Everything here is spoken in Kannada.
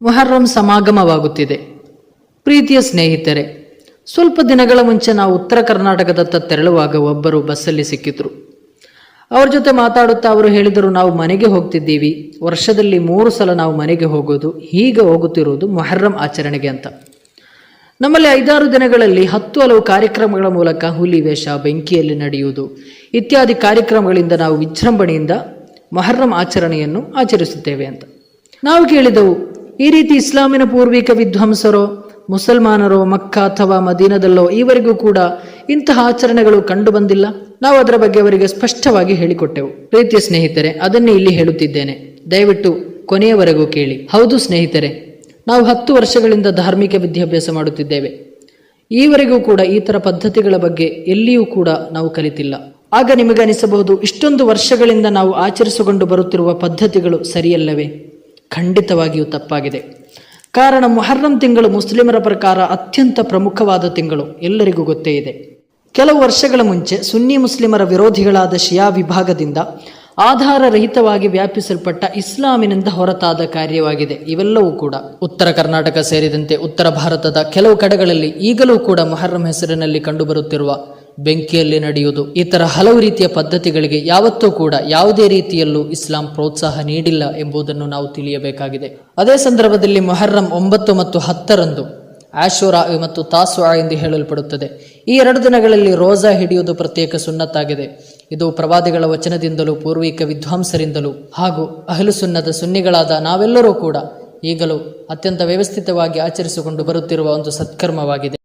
ಮೊಹರ್ರಂ ಸಮಾಗಮವಾಗುತ್ತಿದೆ. ಪ್ರೀತಿಯ ಸ್ನೇಹಿತರೆ, ಸ್ವಲ್ಪ ದಿನಗಳ ಮುಂಚೆ ನಾವು ಉತ್ತರ ಕರ್ನಾಟಕದತ್ತ ತೆರಳುವಾಗ ಒಬ್ಬರು ಬಸ್ಸಲ್ಲಿ ಸಿಕ್ಕಿದ್ರು. ಅವ್ರ ಜೊತೆ ಮಾತಾಡುತ್ತಾ ಅವರು ಹೇಳಿದರು, ನಾವು ಮನೆಗೆ ಹೋಗ್ತಿದ್ದೀವಿ, ವರ್ಷದಲ್ಲಿ 3 ಸಲ ನಾವು ಮನೆಗೆ ಹೋಗೋದು, ಹೀಗೆ ಹೋಗುತ್ತಿರುವುದು ಮೊಹರ್ರಂ ಆಚರಣೆಗೆ ಅಂತ. ನಮ್ಮಲ್ಲಿ 5-6 ದಿನಗಳಲ್ಲಿ 10 ಹಲವು ಕಾರ್ಯಕ್ರಮಗಳ ಮೂಲಕ ಹುಲಿ ವೇಷ, ಬೆಂಕಿಯಲ್ಲಿ ನಡೆಯುವುದು ಇತ್ಯಾದಿ ಕಾರ್ಯಕ್ರಮಗಳಿಂದ ನಾವು ವಿಜೃಂಭಣೆಯಿಂದ ಮೊಹರ್ರಂ ಆಚರಣೆಯನ್ನು ಆಚರಿಸುತ್ತೇವೆ ಅಂತ. ನಾವು ಕೇಳಿದೆವು, ಈ ರೀತಿ ಇಸ್ಲಾಮಿನ ಪೂರ್ವಿಕ ವಿದ್ವಾಂಸರೋ ಮುಸಲ್ಮಾನರೋ ಮಕ್ಕಾ ಅಥವಾ ಮದೀನದಲ್ಲೋ ಈವರೆಗೂ ಕೂಡ ಇಂತಹ ಆಚರಣೆಗಳು ಕಂಡು ಬಂದಿಲ್ಲ. ನಾವು ಅದರ ಬಗ್ಗೆ ಅವರಿಗೆ ಸ್ಪಷ್ಟವಾಗಿ ಹೇಳಿಕೊಟ್ಟೆವು. ಪ್ರೀತಿಯ ಸ್ನೇಹಿತರೆ, ಅದನ್ನೇ ಇಲ್ಲಿ ಹೇಳುತ್ತಿದ್ದೇನೆ, ದಯವಿಟ್ಟು ಕೊನೆಯವರೆಗೂ ಕೇಳಿ. ಹೌದು ಸ್ನೇಹಿತರೆ, ನಾವು 10 ವರ್ಷಗಳಿಂದ ಧಾರ್ಮಿಕ ವಿದ್ಯಾಭ್ಯಾಸ ಮಾಡುತ್ತಿದ್ದೇವೆ. ಈವರೆಗೂ ಕೂಡ ಈ ಥರ ಪದ್ಧತಿಗಳ ಬಗ್ಗೆ ಎಲ್ಲಿಯೂ ಕೂಡ ನಾವು ಕಲಿತಿಲ್ಲ. ಆಗ ನಿಮಗನಿಸಬಹುದು, ಇಷ್ಟೊಂದು ವರ್ಷಗಳಿಂದ ನಾವು ಆಚರಿಸಿಕೊಂಡು ಬರುತ್ತಿರುವ ಪದ್ಧತಿಗಳು ಸರಿಯಲ್ಲವೇ? ಖಂಡಿತವಾಗಿಯೂ ತಪ್ಪಾಗಿದೆ. ಕಾರಣ ಮೊಹರ್ರಂ ತಿಂಗಳು ಮುಸ್ಲಿಮರ ಪ್ರಕಾರ ಅತ್ಯಂತ ಪ್ರಮುಖವಾದ ತಿಂಗಳು, ಎಲ್ಲರಿಗೂ ಗೊತ್ತೇ ಇದೆ. ಕೆಲವು ವರ್ಷಗಳ ಮುಂಚೆ ಸುನ್ನಿ ಮುಸ್ಲಿಮರ ವಿರೋಧಿಗಳಾದ ಶಿಯಾ ವಿಭಾಗದಿಂದ ಆಧಾರರಹಿತವಾಗಿ ವ್ಯಾಪಿಸಲ್ಪಟ್ಟ ಇಸ್ಲಾಮಿನಿಂದ ಹೊರತಾದ ಕಾರ್ಯವಾಗಿದೆ ಇವೆಲ್ಲವೂ ಕೂಡ. ಉತ್ತರ ಕರ್ನಾಟಕ ಸೇರಿದಂತೆ ಉತ್ತರ ಭಾರತದ ಕೆಲವು ಕಡೆಗಳಲ್ಲಿ ಈಗಲೂ ಕೂಡ ಮೊಹರ್ರಂ ಹೆಸರಿನಲ್ಲಿ ಕಂಡುಬರುತ್ತಿರುವ ಬೆಂಕಿಯಲ್ಲಿ ನಡೆಯುವುದು, ಈ ತರ ಹಲವು ರೀತಿಯ ಪದ್ಧತಿಗಳಿಗೆ ಯಾವತ್ತೂ ಕೂಡ ಯಾವುದೇ ರೀತಿಯಲ್ಲೂ ಇಸ್ಲಾಂ ಪ್ರೋತ್ಸಾಹ ನೀಡಿಲ್ಲ ಎಂಬುದನ್ನು ನಾವು ತಿಳಿಯಬೇಕಾಗಿದೆ. ಅದೇ ಸಂದರ್ಭದಲ್ಲಿ ಮೊಹರ್ರಂ 9 ಮತ್ತು 10ರಂದು ಆಶುರಾ ಮತ್ತು ತಾಸುಆ ಎಂದು ಹೇಳಲ್ಪಡುತ್ತದೆ. ಈ 2 ದಿನಗಳಲ್ಲಿ ರೋಜಾ ಹಿಡಿಯುವುದು ಪ್ರತ್ಯೇಕ ಸುನ್ನತ್ತಾಗಿದೆ. ಇದು ಪ್ರವಾದಿಗಳ ವಚನದಿಂದಲೂ ಪೂರ್ವಿಕ ವಿದ್ವಾಂಸರಿಂದಲೂ ಹಾಗೂ ಅಹ್ಲು ಸುನ್ನದ ಸುನ್ನಿಗಳಾದ ನಾವೆಲ್ಲರೂ ಕೂಡ ಈಗಲೂ ಅತ್ಯಂತ ವ್ಯವಸ್ಥಿತವಾಗಿ ಆಚರಿಸಿಕೊಂಡು ಬರುತ್ತಿರುವ ಒಂದು ಸತ್ಕರ್ಮವಾಗಿದೆ.